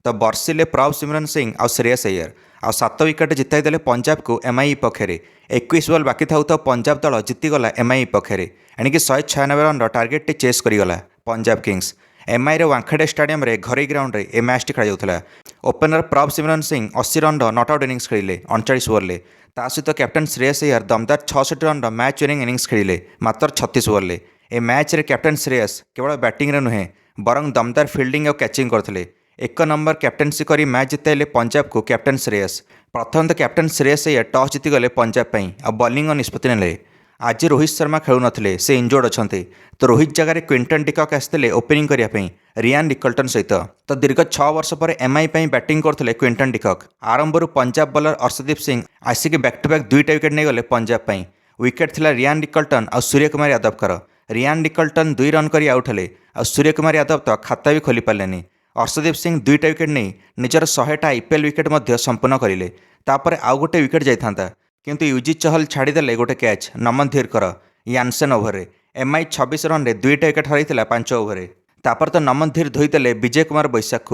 तो बर्षिले प्रभ सिमरन सिंह आ श्रेयस अय्यर आ 7 विकेट जिताई देले पंजाब को एमआई पक्षरे 21 बॉल बाकी था तो पंजाब दल जीतीगला एमआई पक्षरे एणिकी 196 रन टार्गेट चेस करगला Punjab Kings. MI Wankhede stadium रे घरोई ग्राउंड रे ए मैच खेल जाऊला। Opener Prabh Simran Singh 80 run not out innings खेलिले 39 ओवर ता सहित कैप्टन श्रेयस अय्यर दमदार 66 रन मैच विनिंग इनिंग्स खेलिले मात्र 36 ओवर। ए मैच रे कैप्टन श्रेयस केवल बैटिंग रे नुहे बरं दमदार फील्डिंग और कैचिंग करते। 1 नंबर कैप्टेनसी करी मैच जिताइले पंजाब को कैप्टन श्रेयस। प्रथम तो कैप्टन श्रेयस अय्यर टॉस जीतीगले पंजाब आ बॉलिंग निष्पत्ति नेले। आज रोहित शर्मा खेलु नथिले, से इंजोर्ड अछंते, तो रोहित जगह क्विंटन डिकॉक आसते ओपनिंग करने रियान निकल्टन सहित। तो दीर्घ 6 वर्ष पर एमआई बैटिंग करते क्विंटन डिकॉक। आरंभ पंजाब बॉलर अर्शदीप सिंह आसिक बैक टू बैक 2टा विकेट नहीं गले पंजाब। विकेट थिला रियान निकल्टन और Surya Kumar Yadav. Ryan Rickelton 2 run कर आउट हेले और सूर्य कुमार यादव तो खाता भी खोली पारे। अर्शदीप सिंह 2टा विकेट नहीं निजर 100टा आईपीएल विकेट संपूर्ण करें। तापर आउ गोटे विकेट जाता किंतु यूजी चहल छाड़ीदे गोटे कैच नमन धीरकर यानसेन ओवर। एमआई 26 रन 2टा विकेट हर 5 ओवर। तापर तो नमन धीर धोईदेले विजय कुमार बैशाख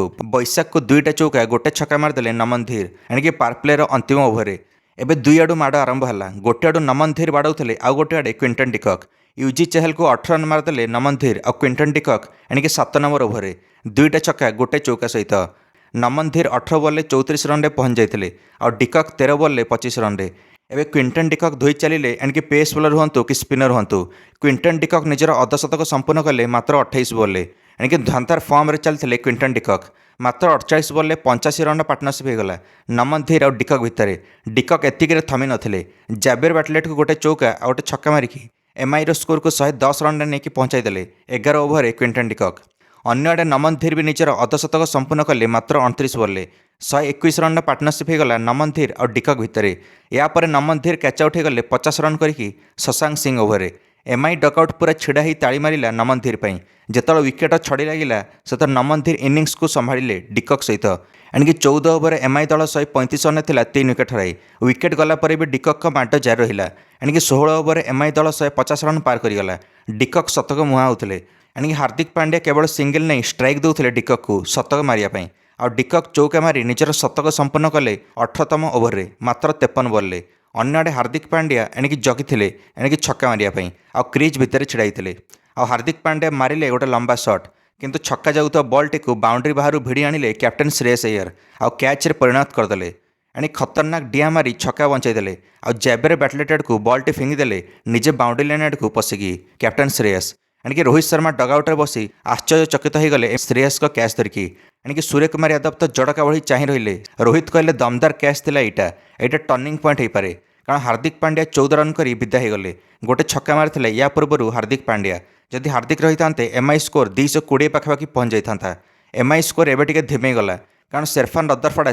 को 2टा चौका गोटे छक्का मारदेले नमन धीर एणिकी पावर प्लेर अंतिम ओवर। एबे 2 आड़ू माड़ आरंभ है। गोटे आड़ू नमन धीर बाड़ौले आउ गोटे आड़े क्विंटन डिकॉक। यूजी चहल को 18 रन मारदेले नमन धीर और क्विंटन डिकॉक एणिकी 7 नंबर ओवर 2टा छक्का गोटे चौका सहित। नमन धीर 18 बॉल 34 रन पहुंच जाते और डिकॉक 13 बॉल 25 रन। एवं क्विंटन डिकॉक धोई चलिए एणिकी पेस बोलर हूँ कि स्पिनर हूँ। क्विंटन डिकॉक निजर अर्धशतक संपूर्ण कले मात्र 28 बॉल एणिकी धुआंधार फॉर्म रे चलते क्विंटन डिकॉक। मात्र 48 बॉल 85 रन पार्टनरशिप होगला नमन धीर और डिकॉक भितर। डिकॉक एतिक थमी नथिले। जाबिर बैटलेट को गोटे चौका और गोटे छक्का मारिकी एमआई स्कोर को 110 रन नहीं पहुंचाई देले 11 ओवर क्विंटन डिकॉक। अन्य आड़े नमन धीर भी निजर अर्धशतक संपूर्ण कले मात्र 29 बॉल 121 रन पार्टनरशिप होगला नमन धीर और डिकॉक भितर। यापर नमन धीर कैच आउट होगले 50 रन करके Shashank Singh over. MI dugout पूरा छिड़ा ही ताली मारिला नमन धीर पर। जिते विकेट छड़ी लगिला से नमन धीर इनिंग्स को संभाड़े डिकॉक सहित। एणिकी 14 ओवर एमआई दल 135 रन था 3 विकेट हराई। विकेट गलापर भी डिकॉक माड जारी रहा। एणिकी 16 ओवर एमआई दल 150 रन पार करगला। डिकॉक शतक मुहां होते। एणिकी हार्दिक पांड्या केवल सिंगल नहीं स्ट्राइक दूसरे डिकॉक को शतक मारियापाई और डिकॉक चौका मारी निजर शतक संपन्न कले 18तम ओवर मात्र 53 बॉल। अन्य आड़े हार्दिक पांड्या एणिकी जगिथिले एणिकी छक्का मारियापाई और क्रीज भितर छिड़ाई। और हार्दिक पांड्या मारिले गोटे लंबा शॉट किंतु छक्का जाऊता बॉल टी बाउंड्री बाहर भिड़ी आनिले कैप्टन श्रेयस अय्यर और कैच रे परिणत करदे। एणी खतरनाक डिया मारी छक्का बंचाईदेले और जैबर बैटलेटेड को बॉल टी फिंगिदेले निजे बाउंड्री लाइन आड़ को पशिकी कैप्टन श्रेयस। एणिकी रोहित शर्मा डगआउटे बसी आश्चर्यचकित हो गले श्रेयस को कैच धरिकी। एणिकी सूर्य कुमार यादव तो जड़का बढ़ी चाह रही। रोहित कहले दमदार कैच थिला एटा टर्निंग पॉइंट हो पारे कारण हार्दिक पांड्या 14 रन कर विदा होगले गोटे छक्का मारिथिले। या पूर्व हार्दिक पांड्या जदि हार्दिक रही था एमआई स्कोर 220 पाखापाखि पहुंच जाता। एमआई स्कोर एवं टे धिमे गला कारण शेरफान रदरफोर्ड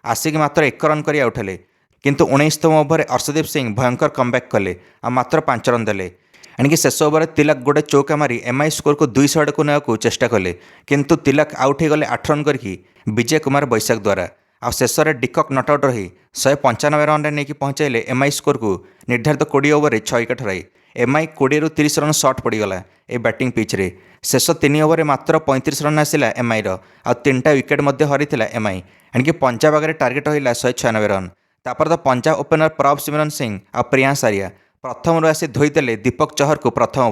आसिक मात्र 1 रन कर आउट हेले किंतु 19तम ओवर अर्शदीप सिंह भयंकर कमबैक कले और मात्र 5 रन देले। एणिकी शेष ओवर तिलक गोटे चौका मारी एमआई स्कोर को 200 आड़ को ना चेष्टा कले किंतु तिलक आउट हो गले 8 रन करके विजय कुमार बैशाख द्वारा। आ शेष में डिकॉक नट आउट रही 195 रन नहीं पहुंचाइले एमआई स्कोर को निर्धारित 20 ओवर 6 विकेट हराई। एमआई 20 ରୁ 30 रन सर्ट पड़गला ए बैटिंग पिच रे। शेष 3 ओवर मात्र 35 रन आसला एमआई आ 3टा विकेट हरी एमआई। एणिकी पंजाब आगे टार्गेट रहा 196 रन। तापर तो पंजाब ओपनर प्रभ सिमरन सिंह और प्रियांश आर्या प्रथम आसी धोईदेले दीपक चहर को प्रथम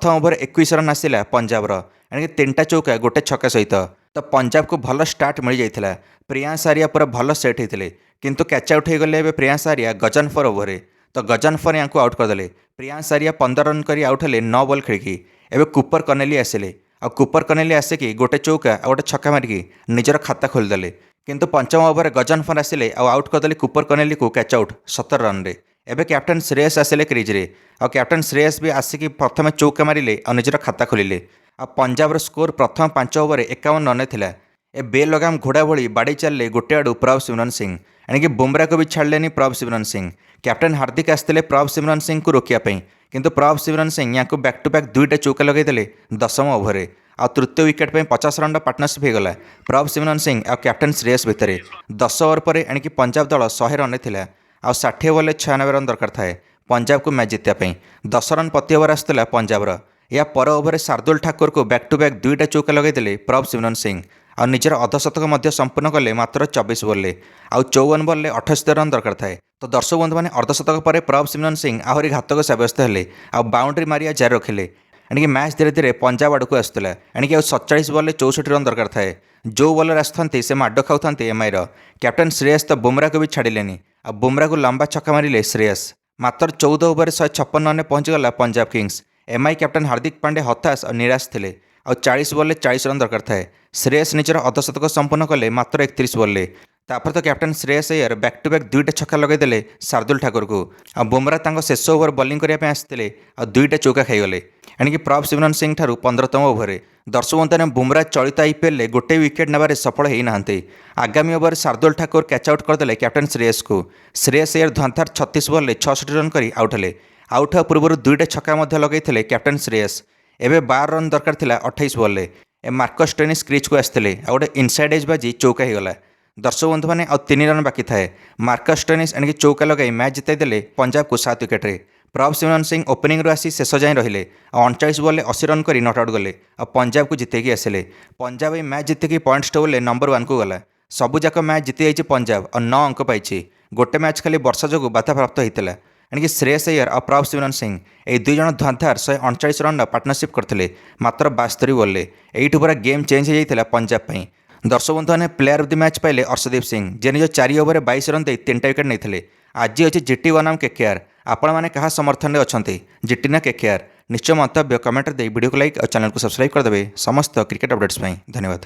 ओवर 21 रन आसला पंजाबर एणिकी 3टा चौका गोटे छक्का सहित। तो पंजाब को भल स्टार्ट मिल जाता। प्रियांश आर्या पूरा भल सेट होते किंतु कैच आउट हो गले प्रियांश आर्या गजनफर ओवर। तो गजनफर या आउट करदे। प्रियांश आर्या 15 रन कर आउट हेले 9 बॉल खेलिकी। एवं कूपर कनेली आसिले और कूपर कनेली आसिकी गोटे चौका और गोटे छक्का मारिकी निजर खाता खोलीदेले किंतु पंचम ओवर गजनफर आसिले और आउट करदे कूपर कनेली को कैच आउट 17 रन रे। एबे कैप्टन श्रेयस आसिले क्रीज रे और कैप्टन श्रेयस भी आसिकी प्रथम चौका मारिले और निजर खाता खोलिले। और पंजाब स्कोर प्रथम 5 ओवर 51 रन थिला। ए बेलगाम घोड़ा भली बाड़ी चलले गोटे आड़ू प्रभ सिमरन सिंह एणिकी बुमरा को भी छाड़े प्रभ सिमरन सिंह। कैप्टन हार्दिक आसते प्रभ सिमरन सिंह को रोकियापाई किंतु प्रभ सिमरन सिंह या बैक टू बैक 2टा चौका लगेदेले 10म ओवर आ तृतीय विकेट 50 रन पार्टनरशिप होगला प्रभ सिमरन सिंह और कैप्टन श्रेयस भितर। 10 ओवर पर एणिकी पंजाब दल 100 रन था आ 60 बॉल 96 रन दरकार थाए पंजाब को मैच जितने। 10 रन प्रति ओवर आसला पंजाबर। या पर ओवर शार्दुल ठाकुर को बैक टू बैक 2टा चौका लगेदेले प्रभ सिमरन सिंह ଆଉ ନିଜର ଅର୍ଦ୍ଧଶତକ ମଧ୍ୟ ସମ୍ପୂର୍ଣ୍ଣ କଲେ ମାତ୍ର 24 ବଲ୍ରେ। ଆଉ 54 ବଲ୍ରେ 78 ରନ୍ ଦରକାର ଥାଏ। ତ ଦର୍ଶକ ବନ୍ଧୁମାନେ ଅର୍ଦ୍ଧଶତକ ପରେ ପ୍ରଭସିମରନ୍ ସିଂ ଆହୁରି ଘାତକ ସାବ୍ୟସ୍ତ ହେଲେ ଆଉ ବାଉଣ୍ଡରୀ ମାରିବା ଜାରି ରଖିଲେ। ଏଣିକି ମ୍ୟାଚ୍ ଧୀରେ ଧୀରେ ପଞ୍ଜାବ ଆଡ଼କୁ ଆସୁଥିଲା। ଏଣିକି ଆଉ 47 ବଲ୍ରେ 64 ରନ୍ ଦରକାର ଥାଏ। ଯେଉଁ ବଲର ଆସୁଥାନ୍ତି ସେ ମାଡ଼ ଖାଉଥାନ୍ତି ଏମ୍ଆଇର। କ୍ୟାପ୍ଟେନ୍ ଶ୍ରେୟସ ତ ବୁମ୍ରାକୁ ବି ଛାଡ଼ିଲେନି ଆଉ ବୁମ୍ରାକୁ ଲମ୍ବା ଛକା ମାରିଲେ ଶ୍ରେୟସ। ମାତ୍ର 14 ଓଭରରେ 156 ରନ୍ରେ ପହଞ୍ଚିଗଲା ପଞ୍ଜାବ କିଙ୍ଗସ୍। ଏମ୍ଆଇ କ୍ୟାପ୍ଟେନ୍ ହାର୍ଦ୍ଦିକ ପାଣ୍ଡେ ହତାଶ ଆଉ ନିରାଶ ଥିଲେ। ଆଉ 40 ବଲ୍ରେ 40 ରନ୍ ଦରକାର ଥାଏ। ଶ୍ରେୟସ ନିଜର ଅର୍ଦ୍ଧଶତକ ସମ୍ପୂର୍ଣ୍ଣ କଲେ ମାତ୍ର 31 ବଲ୍ରେ। ତାପରେ ତ captain Shreyas Iyer back to back 2ଟା ଛକା ଲଗାଇଦେଲେ ଶାର୍ଦୁଲ ଠାକୁରକୁ। ଆଉ ବୁମ୍ରା ତାଙ୍କ ଶେଷ ଓଭର ବୋଲିଂ କରିବା ପାଇଁ ଆସିଥିଲେ ଆଉ 2ଟା ଚୌକା ଖାଇଗଲେ। ଏଣିକି ପ୍ରଭସିମରନ୍ ସିଂ ଠାରୁ 15ତମ ଓଭରରେ। ଦର୍ଶକ ବନ୍ଧୁମାନେ ବୁମ୍ରା ଚଳିତ ଆଇପିଏଲ୍ରେ ଗୋଟିଏ ୱିକେଟ୍ ନେବାରେ ସଫଳ ହୋଇନାହାନ୍ତି। ଆଗାମୀ ଓଭରରେ ଶାର୍ଦୁଲ ଠାକୁର କ୍ୟାଚ୍ ଆଉଟ୍ କରିଦେଲେ କ୍ୟାପ୍ଟେନ୍ ଶ୍ରେୟସକୁ। ଶ୍ରେୟସ ଅୟ୍ୟର ଧନ୍ତାର 36 ବଲ୍ରେ 66 ରନ୍ କରି ଆଉଟ୍ ହେଲେ। ଆଉଟ୍ ହେବା ପୂର୍ବରୁ 2ଟା ଛକା ମଧ୍ୟ ଲଗାଇଥିଲେ କ୍ୟାପ୍ଟେନ୍ ଶ୍ରେୟସ। ଏବେ 12 ରନ୍ ଦରକାର ଥିଲା 28 ବଲ୍ରେ। ମାର୍କସ୍ ଷ୍ଟୋଇନିସ୍ କ୍ରିଜ୍କୁ ଆସିଥିଲେ ଆଉ ଗୋଟେ ଇନସାଇଡ୍ ଏଜ୍ ବାଜି ଚୌକା ହୋଇଗଲା। ଦର୍ଶକ ବନ୍ଧୁମାନେ ଆଉ 3 ରନ୍ ବାକି ଥାଏ। ମାର୍କସ୍ ଷ୍ଟୋଇନିସ୍ ଏଣିକି ଚୌକା ଲଗାଇ ମ୍ୟାଚ୍ ଜିତାଇ ଦେଲେ ପଞ୍ଜାବକୁ 7 ୱିକେଟ୍ରେ। ପ୍ରଭସିମରନ୍ ସିଂ ଓପନିଂରୁ ଆସି ଶେଷ ଯାଏଁ ରହିଲେ ଆଉ 39 ବଲ୍ରେ 80 ରନ୍ କରି ନଟ୍ ଆଉଟ୍ ଗଲେ ଆଉ ପଞ୍ଜାବକୁ ଜିତେଇକି ଆସିଲେ। ପଞ୍ଜାବ ଏହି ମ୍ୟାଚ୍ ଜିତିକି ପଏଣ୍ଟସ୍ ଟେବୁଲ୍ରେ ନମ୍ବର 1କୁ ଗଲା। ସବୁଯାକ ମ୍ୟାଚ୍ ଜିତି ଯାଇଛି ପଞ୍ଜାବ ଆଉ 9 ଅଙ୍କ ପାଇଛି। ଗୋଟେ ମ୍ୟାଚ୍ ଖାଲି ବର୍ଷା ଯୋଗୁଁ ବାଧାପ୍ରାପ୍ତ ହୋଇଥିଲା। ଏଣିକି ଶ୍ରେୟସ ଅୟ୍ୟର ଆଉ ପ୍ରଭସିମରନ୍ ସିଂ ଏହି 2 ଜଣ ଧନ୍ତାର 139 ରନ୍ର ପାର୍ଟନରସିପ୍ କରିଥିଲେ ମାତ୍ର 72 ବଲ୍ରେ। ଏଇଠୁ ପୁରା ଗେମ୍ ଚେଞ୍ଜ ହୋଇଯାଇଥିଲା ପଞ୍ଜାବ ପାଇଁ। ଦର୍ଶକ ବନ୍ଧୁମାନେ ପ୍ଲେୟାର ଅଫ୍ ଦି ମ୍ୟାଚ୍ ପାଇଲେ ଅର୍ଷଦୀପ ସିଂ, ଯିଏ ନିଜ 4 ଓଭରରେ 22 ରନ୍ ଦେଇ 3ଟା ୱିକେଟ୍ ନେଇଥିଲେ। ଆଜି ଅଛି ଜିଟି ବନାମ କେକେଆର୍। ଆପଣମାନେ କାହା ସମର୍ଥନରେ ଅଛନ୍ତି, ଜିଟି ନା କେକେଆର୍? ନିଶ୍ଚୟ ମନ୍ତବ୍ୟ କମେଣ୍ଟରେ ଦେଇ ଭିଡ଼ିଓକୁ ଲାଇକ୍ ଆଉ ଚ୍ୟାନେଲକୁ ସବସ୍କ୍ରାଇବ୍ କରିଦେବେ ସମସ୍ତ କ୍ରିକେଟ୍ ଅପଡେଟ୍ସ ପାଇଁ। ଧନ୍ୟବାଦ।